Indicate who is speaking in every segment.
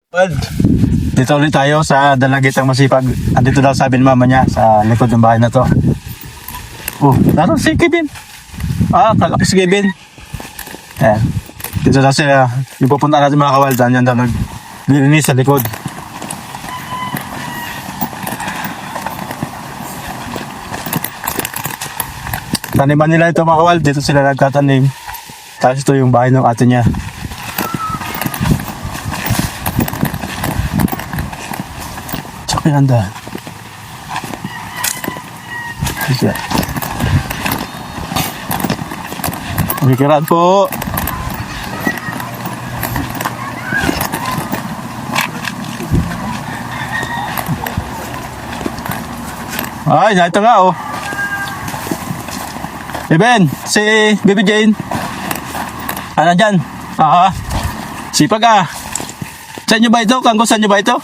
Speaker 1: Well, dito ulit tayo sa Dalagitang Masipag. Andito daw sabi ni mama niya sa likod ng bahay na to. Oh, naroon si Kevin. Kalaki si Kevin. Ayan. Dito daw sila, yung pupunta natin mga kawaldan, yan daw naglilinis sa likod. Taniman nila ito mga kawal, dito sila nagtatanim. Tapos ito yung bahay ng ate niya. Anda. Sige. Pagkiraan po. Ay, ito nga oh. Ben, si Baby Jane. Ano dyan? Sipag Sa inyo ba ito? Kanggusan nyo ba ito?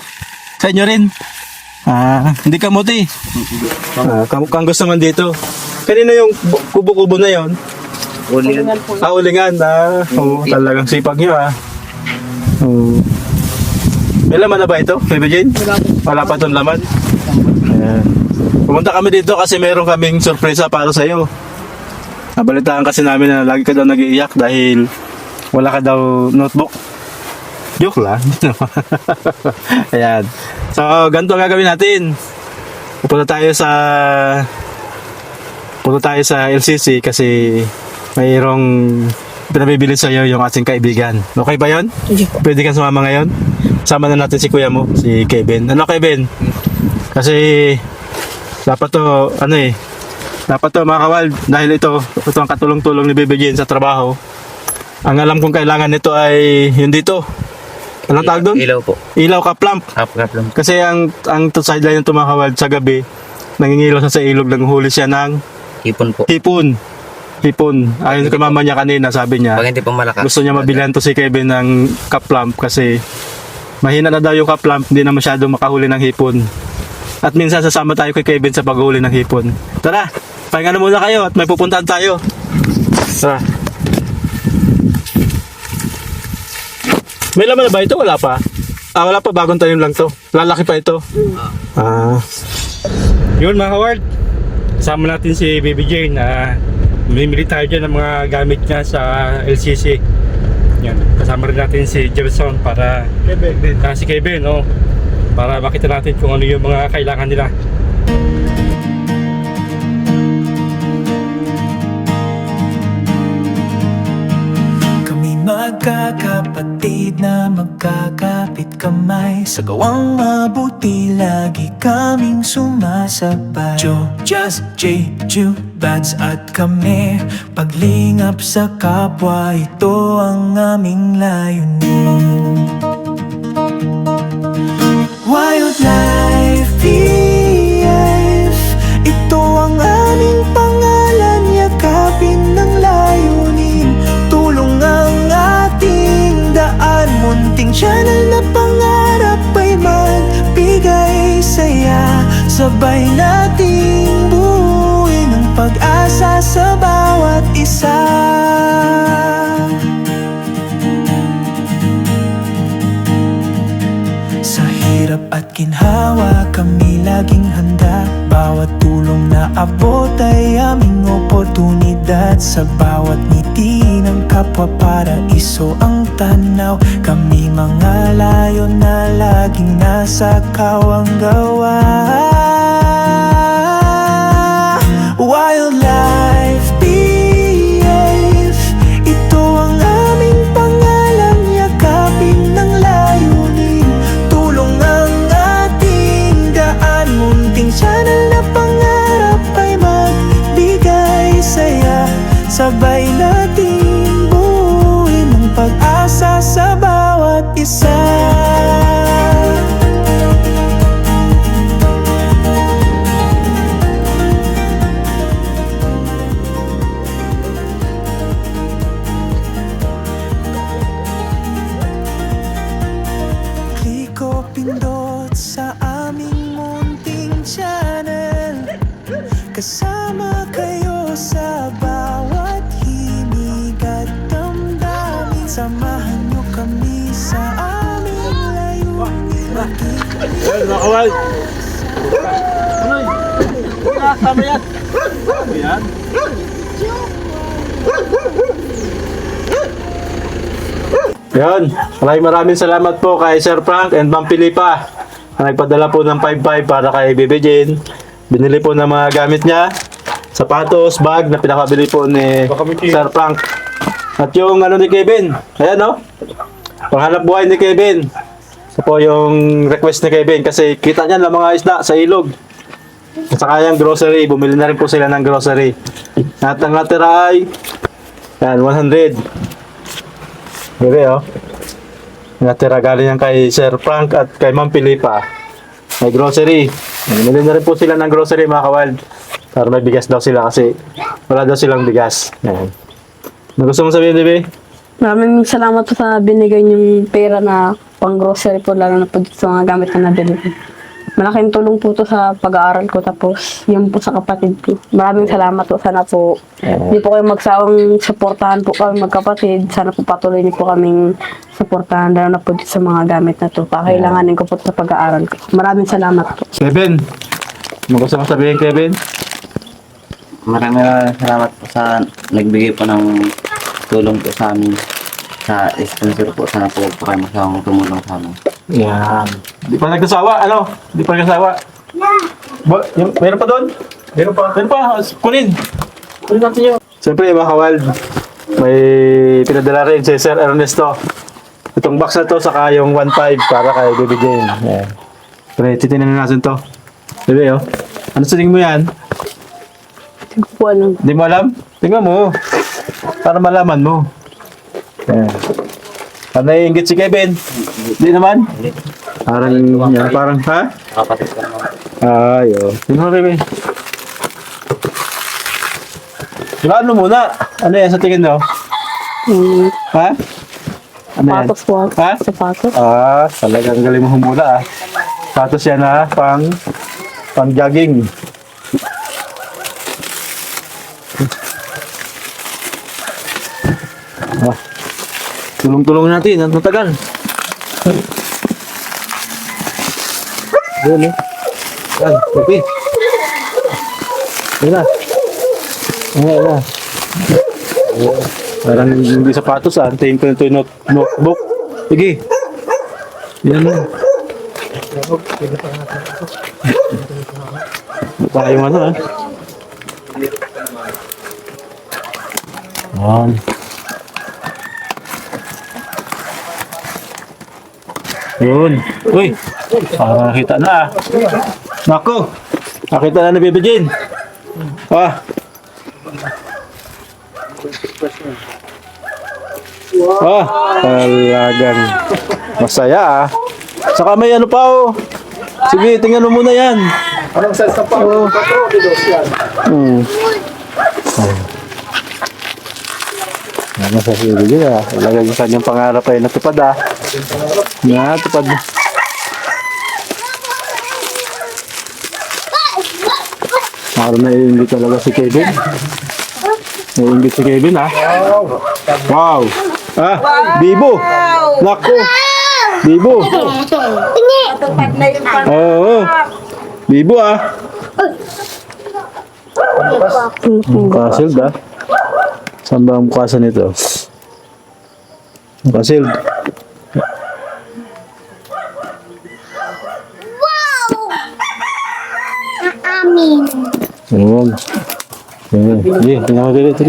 Speaker 1: Sa inyo rin? Hindi kamuti. Kang gusto man dito. Kanina yung kubo-kubo na yon.
Speaker 2: Ulingan po.
Speaker 1: Ulingan. Talagang sipag nyo May laman na ba ito, Baby Jane? Wala pa itong laman. Ayan. Pumunta kami dito kasi meron kaming sorpresa para sa iyo. Nabalitaan kasi namin na lagi ka daw nag-iiyak dahil wala ka daw notebook. Joke lang. Ayan. So, ganito ang gagawin natin. Punta tayo sa LCC kasi mayroong pinabibili sa iyo yung ating kaibigan. Okay ba yun? Pwede kang sumama ngayon? Sama na natin si kuya mo, si Kevin. Ano Kevin? Kasi dapat to, dapat to mga kawal, dahil ito ang katulong-tulong ni Baby Jane sa trabaho. Ang alam kong kailangan nito ay yun dito. Anong tawag doon?
Speaker 2: Ilaw po.
Speaker 1: Ilaw kaplamp.
Speaker 2: Kaplamp.
Speaker 1: Kasi ang sideline ng tumakawal sa gabi, nangingilaw sa ilog, nanguhuli siya ng
Speaker 2: Hipon po.
Speaker 1: hipon. Ayon kay mama niya kanina, sabi niya,
Speaker 2: Pag hindi po malakas.
Speaker 1: gusto niya mabilhan to si Kevin ng kaplamp kasi mahina na daw yung kaplamp, hindi na masyadong makahuli ng hipon. At minsan sasama tayo kay Kevin sa paghuli ng hipon. Tara, pahinga na muna kayo at may pupuntahan tayo. Tara. May laman na ba ito? Wala pa. Wala pa. Bagong tanim lang to. Lalaki pa ito. Yun mga kaward. Kasama natin si Baby Jane. Mamimili tayo dyan ng mga gamit niya sa LCC. Yan. Kasama rin natin si Gerson para si Kevin. Para makita natin kung ano yung mga kailangan nila.
Speaker 3: Magkakapatid na magkakapit kamay sa gawang mabuti, lagi kaming sumasabay. Just J, Bats at kami, paglingap sa kapwa, ito ang aming layunin. Wildlife PF, ito ang aming pangalan, yakapin ng layunin. Tulong ang ating daan, munting channel na pangarap ay magbigay saya. Sabay nating buuin ang pag-asa sa bawat isa. Sa hirap at ginhawa kami laging handa. Bawat tulong na abot ay aming oportunidad. Sa bawat ngiti ng kapwa paraiso ang tanaw. Kami mga layon na laging nasa kawang gawa. Wildlife PF, ito ang aming pangalan, yakapin ng layunin. Tulong ang ating daan, munting channel na pangarap ay magbigay saya. Sabay nating buuin ang pag-asa sa bawat isa.
Speaker 1: Ayun, mga kawal. Ano yun? Tama yan. Tama yan. Yan. Maraming salamat po kay Sir Frank and Ma'am Pilipa na nagpadala po ng 5-5 para kay Bebe Jane. Binili po ng mga gamit niya. Sapatos, bag na pinakabili po ni Sir Frank. At yung ano ni Kevin. Ayan no? Panghanap buhay ni Kevin. Ito po yung request ni Kevin kasi kita niya lang mga isda sa ilog. At saka yung grocery. Bumili na rin po sila ng grocery. At ang natira ay yan, 100. Bebe oh. Natira galing yan kay Sir Frank at kay Ma'am Pilipa. May grocery. Bumili na rin po sila ng grocery mga kawild. Para may bigas daw sila kasi wala daw silang bigas. Yan. Ano gusto mo sabihin, Bebe?
Speaker 4: Maraming salamat po sa binigay niyong pera na pang grocery po, lalo na po dito sa mga gamit na nabili ko. Malaking tulong po to sa pag-aaral ko, tapos yun po sa kapatid ko. Maraming salamat po. Sana po hindi po kayo magsawang suportahan po kami magkapatid. Sana po patuloy niyo po kaming suportahan, lalo na po dito sa mga gamit na to. Pakailanganin ko po sa pag-aaral ko. Maraming salamat po.
Speaker 1: Kevin, ano gusto mo sabihin, Kevin?
Speaker 2: Maraming salamat po sa nagbigay po ng tulong po sa amin. Sa sponsor po. Sana po kayo masyadong tumulong sa amin.
Speaker 1: Yan. Di pa nagkasawa, ano? Di pa nagkasawa. Meron pa doon? Meron pa. Meron pa. Kunin. Kunin natin yun. Siyempre, mga kawal, may pinadala rin si Sir Ernesto. Itong box na to, saka yung 1.5 para kay Baby Jane. Yan. Pero titinan natin to. Bebe, oh. Ano sa tingin mo yan?
Speaker 4: Hindi ko po alam.
Speaker 1: Di mo alam? Tingnan mo. Para malaman mo. Yan. Ano naiingit si Kevin? Hindi naman? Parang, yan, parang, ha?
Speaker 2: Kapatid ko naman.
Speaker 1: Ay, oh. Tingnan mo, Kevin. Diba, ano muna? Ano yan sa tingin mo? Ha? Ano yan?
Speaker 4: Sapatos po.
Speaker 1: Ha?
Speaker 4: Sapatos.
Speaker 1: Ah, talagang galing mo humula ah. Sapatos yan ha, pang jogging. Ah, tulong-tulong natin, ang tagal. Yan eh. Yan, okay. Yan na. Yan na. Parang hindi sapatos ah. Antayin ko nito yung notebook. Sige. Yan na. Tayo ano ah. Yan. Yun. Uy. Parang nakita na ah. Nako. Nakita na ni Baby Jane. Ah. Ah, talagang masaya ah. Saka may ano pa oh. Sige, tingnan mo muna yan.
Speaker 5: Anong size ng pang?
Speaker 1: Oh.
Speaker 5: 4 kilos yan.
Speaker 1: Ano sa sili dyan ah. Talagang yung kanyang pangarap ay natupad ah. Natupad. Parang naiingit talaga si Kevin. Naiingit si Kevin ah. Wow. Ah, Bibo. Nako. Bibo. Oo. Bibo ah. Mukasild ah. Saan ba ang mukasan nito? Mukasild. Oo. Sige, tingnan mo dito.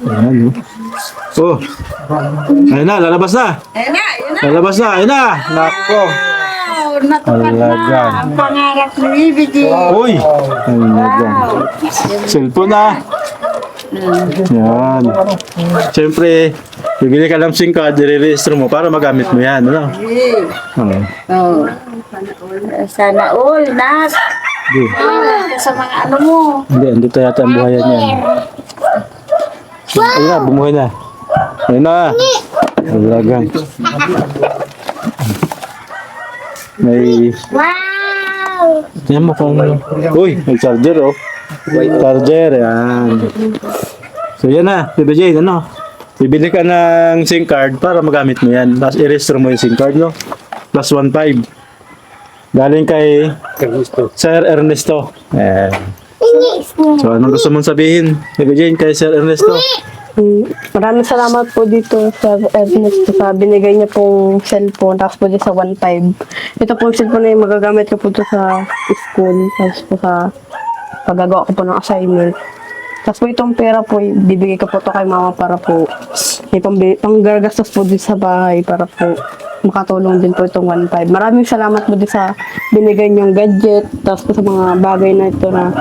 Speaker 1: Ayan, oh. Ayun na, lalabas na. Lalabas na, ayun na. Nako.
Speaker 6: Natupad na
Speaker 1: Talagang.
Speaker 6: ang pangarap ni Ibig.
Speaker 1: Uy! Talagang. Cellphone na. Yan. Siyempre, bibili ka ng SIM card, i-register mo para magamit mo yan. Ano? Oo.
Speaker 6: Oh. Sana all, nak.
Speaker 1: Hindi.
Speaker 6: Sa mga ano mo.
Speaker 1: Hindi, andito yata ang buhayan yan. Ayun na, bumuhay na. Ayun na. Talagang. May...
Speaker 6: Wow!
Speaker 1: Tingnan mo kung... Uy, may charger oh. Charger, yan. So yan na, Bebe Jane, ano? Bibili ka ng SIM card para magamit mo yan. Tapos i-register mo yung SIM card, no? Plus 1.5. Galing kay Sir Ernesto. So, anong gusto mong sabihin? Baby Jane, kay Sir Ernesto.
Speaker 4: Maraming salamat po dito sa Ernest sa binigay niya pong cellphone tapos po dito sa 1.5. Ito po yung cellphone na yung magagamit ko po dito sa school tapos po sa paggagawa ko po ng assignment. Tapos po itong pera po, bibigay ko po to kay mama para po may panggagastos po dito sa bahay para po makatulong din po itong 1.5. Maraming salamat po dito sa binigay niyong gadget tapos po sa mga bagay na ito na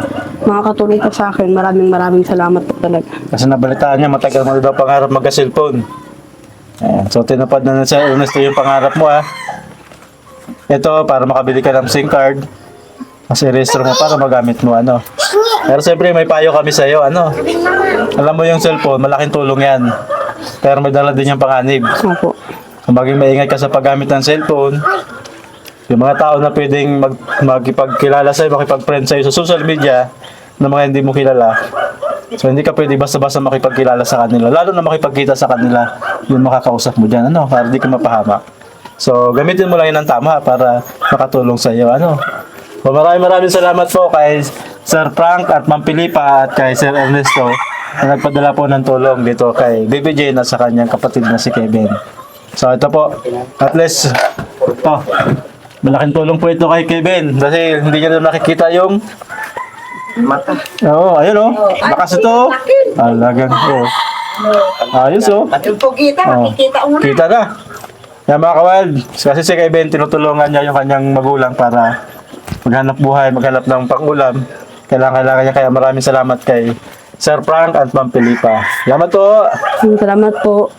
Speaker 4: makakatulong po sa akin. Maraming salamat po talaga.
Speaker 1: Kasi nabalitaan niya, matagal mo daw pangarap magka-cellphone. Ayan. So, tinapad na sa Ernesto yung pangarap mo, ha. Ito, para makabili ka ng SIM card. Kasi register mo para magamit mo, ano. Pero siyempre, may payo kami sa'yo, ano. Alam mo yung cellphone, malaking tulong yan. Pero may dala din yung panganib.
Speaker 4: Opo.
Speaker 1: Kung maging maingat ka sa paggamit ng cellphone, yung mga tao na pwedeng makipagkilala sa'yo, makipag-friend sa'yo sa social media, na mga hindi mo kilala. So, hindi ka pwede basta-basta makipagkilala sa kanila. Lalo na makipagkita sa kanila, yung makakausap mo dyan, ano, para di ka mapahamak. So, gamitin mo lang yun ng tama para makatulong sa iyo, ano. So, maraming salamat po kay Sir Frank at Ma'am Pilipa at kay Sir Ernesto na nagpadala po ng tulong dito kay Baby Jane at sa kanyang kapatid na si Kevin. So, ito po, at least, ito, malaking tulong po ito kay Kevin kasi hindi niya na nakikita yung
Speaker 2: Mata.
Speaker 1: Oo, ayun oh. Lakas ito. Alagang oh. Ayos oh.
Speaker 6: Yung pugita,
Speaker 1: Oh.
Speaker 6: makikita mo na.
Speaker 1: Kita na. Yan mga kawild. Kasi si Kevin, tinutulungan niya yung kanyang magulang para maghanap buhay, maghanap ng pang-ulam. Kailangan niya. Kaya maraming salamat kay Sir Frank at Ma'am Pilipa. Salamat po.
Speaker 4: Salamat po.